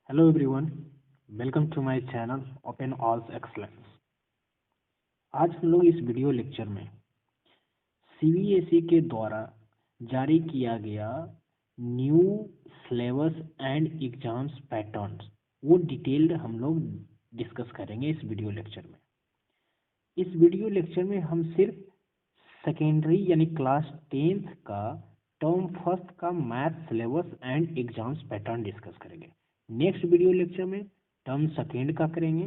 Hello everyone, welcome to my channel open all's excellence. आज हम लोग इस वीडियो लेक्चर में सीबीएसई के द्वारा जारी किया गया new syllabus and exams patterns वो डिटेल्ड हम लोग डिस्कस करेंगे इस वीडियो लेक्चर में। इस वीडियो लेक्चर में हम सिर्फ सेकेंडरी यानी क्लास 10th का टर्म फर्स्ट का math syllabus and exams pattern discuss करेंगे। नेक्स्ट वीडियो लेक्चर में टर्म सेकेंड का करेंगे।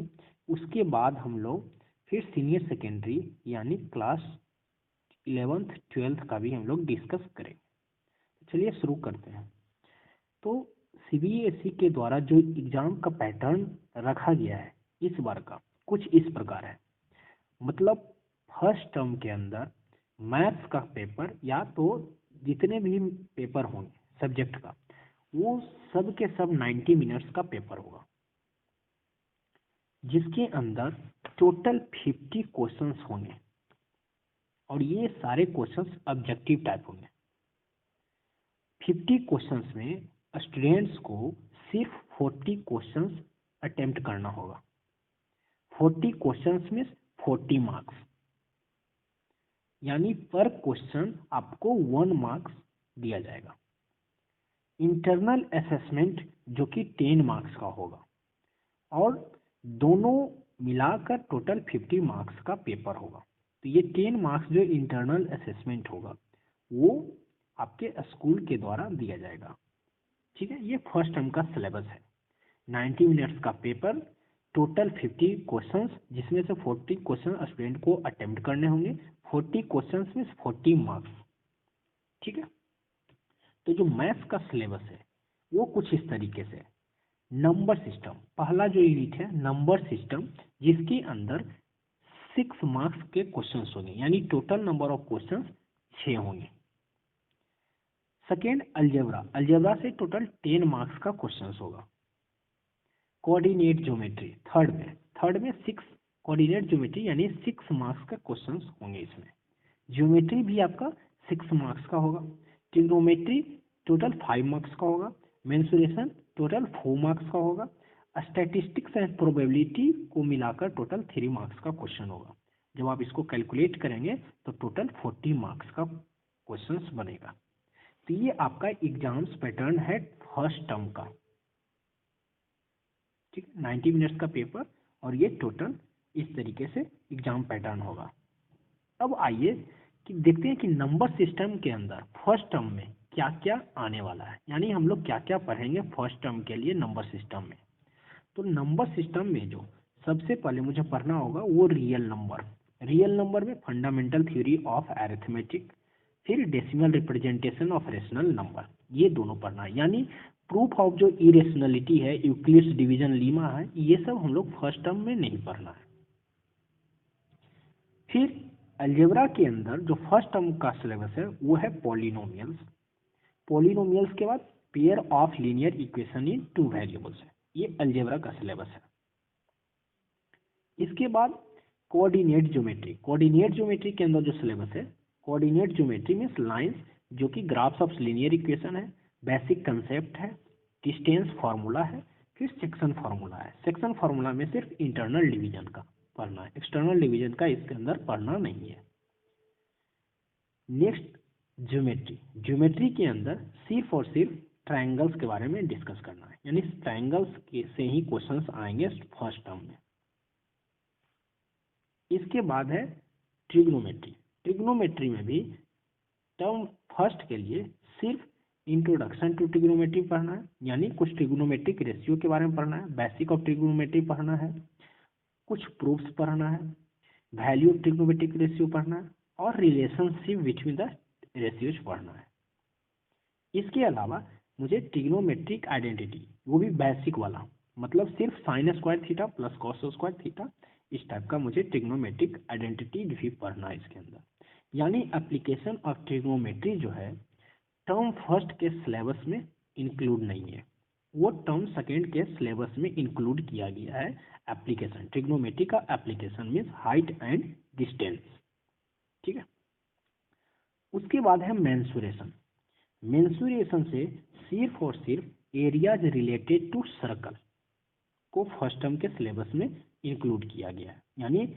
उसके बाद हम लोग फिर सीनियर सेकेंडरी यानी क्लास 11th 12th का भी हम लोग डिस्कस करेंगे। चलिए शुरू करते हैं। तो सीबीएसई के द्वारा जो एग्जाम का पैटर्न रखा गया है इस बार का कुछ इस प्रकार है। मतलब फर्स्ट टर्म के अंदर मैथ्स का पेपर या तो जितने भी पेपर होंगे सब्जेक्ट का वो सब के सब 90 मिनट्स का पेपर होगा, जिसके अंदर टोटल 50 क्वेश्चंस होंगे और ये सारे क्वेश्चंस ऑब्जेक्टिव टाइप होंगे। 50 क्वेश्चंस में स्टूडेंट्स को सिर्फ 40 क्वेश्चंस अटेम्प्ट करना होगा। 40 क्वेश्चंस में 40 मार्क्स, यानी पर क्वेश्चन आपको 1 मार्क्स दिया जाएगा। इंटरनल असेसमेंट जो कि 10 मार्क्स का होगा और दोनों मिलाकर टोटल 50 मार्क्स का पेपर होगा। तो ये 10 मार्क्स जो इंटरनल असेसमेंट होगा वो आपके स्कूल के द्वारा दिया जाएगा। ठीक है, ये फर्स्ट टर्म का सिलेबस है। 90 मिनट्स का पेपर, टोटल 50 क्वेश्चंस, जिसमें से 40 क्वेश्चन स्टूडेंट को अटेम्प्ट करने होंगे। 40 क्वेश्चंस में 40 मार्क्स। ठीक है, तो जो मैथ्स का सिलेबस है वो कुछ इस तरीके से। नंबर सिस्टम पहला जो यूनिट है, नंबर सिस्टम, जिसके अंदर 6 मार्क्स के क्वेश्चंस होंगे, यानी टोटल नंबर ऑफ क्वेश्चंस 6 होंगे। सेकेंड अलजेब्रा, अलजेब्रा से टोटल 10 मार्क्स का क्वेश्चंस होगा। कोऑर्डिनेट ज्योमेट्री थर्ड में 6 कोऑर्डिनेट ज्योमेट्री यानी 6 मार्क्स का क्वेश्चंस होंगे। इसमें ज्योमेट्री भी आपका 6 मार्क्स का होगा। ट्रिग्नोमेट्री टोटल 5 मार्क्स का होगा। मेंसुरेशन टोटल 4 मार्क्स का होगा। स्टैटिस्टिक्स एंड प्रोबेबिलिटी को मिलाकर टोटल 3 मार्क्स का क्वेश्चन होगा। जब आप इसको कैलकुलेट करेंगे तो टोटल 40 मार्क्स का क्वेश्चंस बनेगा। तो ये आपका एग्जाम्स पैटर्न है फर्स्ट टर्म का। ठीक है, 90 मिनट्स का पेपर और ये टोटल इस तरीके से एग्जाम पैटर्न होगा। अब आइए कि देखते हैं कि नंबर सिस्टम के अंदर फर्स्ट टर्म में क्या क्या आने वाला है, यानी हम लोग क्या क्या पढ़ेंगे फर्स्ट टर्म के लिए नंबर सिस्टम में। तो नंबर सिस्टम में जो सबसे पहले मुझे पढ़ना होगा वो रियल नंबर। रियल नंबर में फंडामेंटल थ्योरी ऑफ अरिथमेटिक, फिर decimal representation of rational number, ये दोनों पढ़ना है। यानी प्रूफ ऑफ जो इरेशनलिटी है, यूक्लिड्स डिवीजन लीमा है, ये सब हम लोग फर्स्ट टर्म में नहीं पढ़ना है। फिर अलजेब्रा के अंदर जो फर्स्ट टर्म का सिलेबस है वो है पॉलिनोमियल्स। पॉलिनोमियल्स के बाद pair of linear equation in 2 variables है, ये अलजेब्रा का सिलेबस है। इसके बाद कोऑर्डिनेट ज्योमेट्री, कोऑर्डिनेट ज्योमेट्री के अंदर जो सिलेबस है, कोऑर्डिनेट ज्योमेट्री मींस लाइंस जो कि ग्राफ्स ऑफ लीनियर इक्वेशन है, बेसिक कंसेप्ट है, डिस्टेंस फार्मूला है, फिर सेक्शन फार्मूला है। सेक्शन फार्मूला में सिर्फ इंटरनल डिवीजन का पढ़ना है, एक्सटर्नल डिवीजन का इसके अंदर पढ़ना नहीं है। नेक्स्ट ज्योमेट्री, ज्योमेट्री के अंदर सिर्फ और सिर्फ ट्रायंगल्स के बारे में डिस्कस करना है, यानी ट्रायंगल्स के से ही क्वेश्चंस आएंगे फर्स्ट टर्म में। इसके बाद है ट्रिग्नोमेट्री। ट्रिग्नोमेट्री में भी टर्म फर्स्ट के लिए सिर्फ इंट्रोडक्शन टू ट्रिग्नोमेट्री पढ़ना है, यानी कुछ ट्रिग्नोमेट्रिक रेशियो के बारे में पढ़ना है, बेसिक ऑफ ट्रिग्नोमेट्री पढ़ना है, कुछ प्रूफ्स पढ़ना है, वैल्यू ऑफ ट्रिग्नोमेट्रिक रेशियो पढ़ना है और रिलेशनशिप बिटवीन द रेशियोज पढ़ना है। इसके अलावा मुझे ट्रिग्नोमेट्रिक आइडेंटिटी, वो भी बेसिक वाला, मतलब सिर्फ sine square theta plus cos square theta, इस टाइप का मुझे ट्रिग्नोमेट्रिक आइडेंटिटी भी पढ़ना है इसके अंदर। यानी एप्लीकेशन ऑफ ट्रिग्नोमेट्री जो है टर्म फर्स्ट के सिलेबस में इंक्लूड नहीं है, वो टर्म सेकेंड के सिलेबस में इंक्लूड किया गया है। एप्लीकेशन ट्रिग्नोमेट्री का application means height and distance. ठीक है, उसके बाद है मेंसुरेशन। मेंसुरेशन से सिर्फ और सिर्फ एरियाज रिलेटेड टू सर्कल, को फर्स्ट टर्म के सिलेबस में इंक्लूड किया गया है। यानी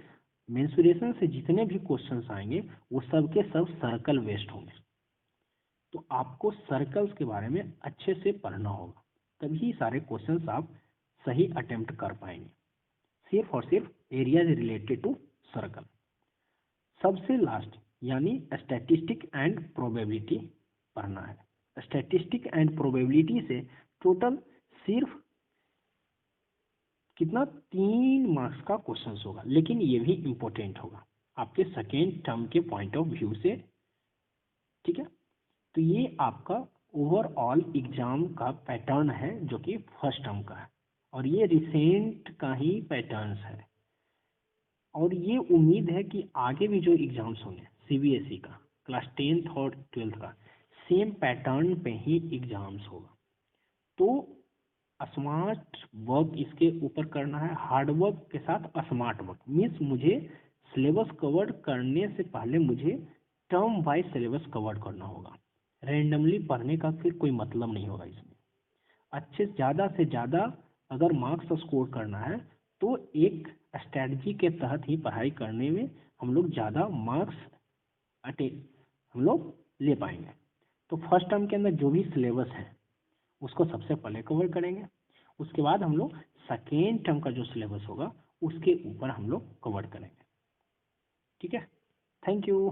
मेंसुरेशन से जितने भी क्वेश्चंस आएंगे वो सब के सब सर्कल बेस्ड होंगे। तो आपको सर्कल्स के बारे में अच्छे से पढ़ना होगा, तभी सारे क्वेश्चंस आप सही अटेम्प्ट कर पाएंगे। सिर्फ और सिर्फ एरियाज रिलेटेड टू सर्कल। सबसे लास्ट यानी स्टैटिस्टिक एंड प्रोबेबिलिटी पढ़ना है। स्टैटिस्टिक एंड प्रोबेबिलिटी से टोटल सिर्फ कितना 3 मार्क्स का क्वेश्चन होगा, लेकिन ये भी इम्पोर्टेंट होगा आपके सेकेंड टर्म के पॉइंट ऑफ व्यू से। ठीक है, तो ये आपका ओवरऑल एग्जाम का पैटर्न है जो कि फर्स्ट टर्म का है, और ये रिसेंट का ही पैटर्न्स है। और ये उम्मीद है कि आगे भी जो एग्जाम्स होंगे सीबीएसई का क्लास 10th और 12th का सेम पैटर्न पे ही एग्जाम्स होगा। तो स्मार्ट वर्क इसके ऊपर करना है, हार्ड वर्क के साथ स्मार्ट वर्क। मीन्स मुझे सिलेबस कवर करने से पहले मुझे टर्म वाइज सिलेबस कवर करना होगा। रैंडमली पढ़ने का फिर कोई मतलब नहीं होगा इसमें। अच्छे ज़्यादा से ज़्यादा अगर मार्क्स स्कोर करना है तो एक स्ट्रैटेजी के तहत ही पढ़ाई करने में हम लोग ज़्यादा मार्क्स हम लोग ले पाएंगे। तो फर्स्ट टर्म के अंदर जो भी सिलेबस है उसको सबसे पहले कवर करेंगे, उसके बाद हम लोग सेकेंड टर्म का जो सिलेबस होगा उसके ऊपर हम लोग कवर करेंगे। ठीक है, थैंक यू।